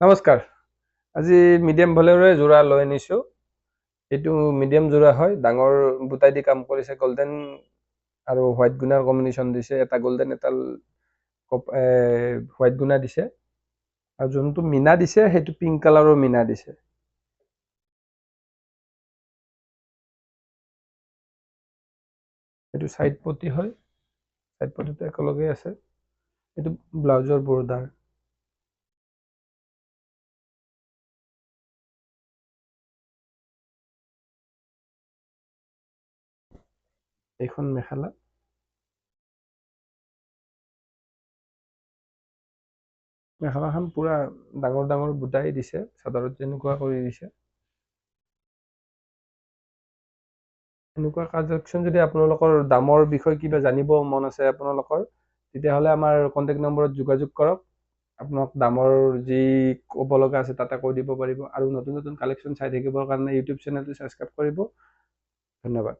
নমস্কাৰ। আজি মিডিয়াম ভলিউমৰে যোৰা লৈ আনিছোঁ। এইটো মিডিয়াম যোৰা হয়, ডাঙৰ বুটাই দি কাম কৰিছে, গল্ডেন আৰু হোৱাইট গুণাৰ কম্বিনেশ্যন দিছে। এটা গল্ডেন এটা হোৱাইট গুণা দিছে, আৰু যোনটো মিনা দিছে সেইটো পিংক কালাৰৰ মিনা দিছে। এইটো চাইড পটি হয়, চাইড পটিটো একেলগে আছে। এইটো ব্লাউজৰ বৰ্ডাৰ। এইখন মেখেলা। মেখেলাখন পুৰা ডাঙৰ ডাঙৰ বুটাই দিছে, চাদৰত যেনেকুৱা কৰি দিছে। এনেকুৱা কালেকশ্যন যদি আপোনালোকৰ দামৰ বিষয়ে কিবা জানিব মন আছে আপোনালোকৰ, তেতিয়াহ'লে আমাৰ কণ্টেক্ট নম্বৰত যোগাযোগ কৰক। আপোনাক দামৰ যি ক'ব লগা আছে তাতে কৈ দিব পাৰিব। আৰু নতুন নতুন কালেকশ্যন চাই থাকিবৰ কাৰণে ইউটিউব চেনেলটো ছাবস্ক্ৰাইব কৰিব। ধন্যবাদ।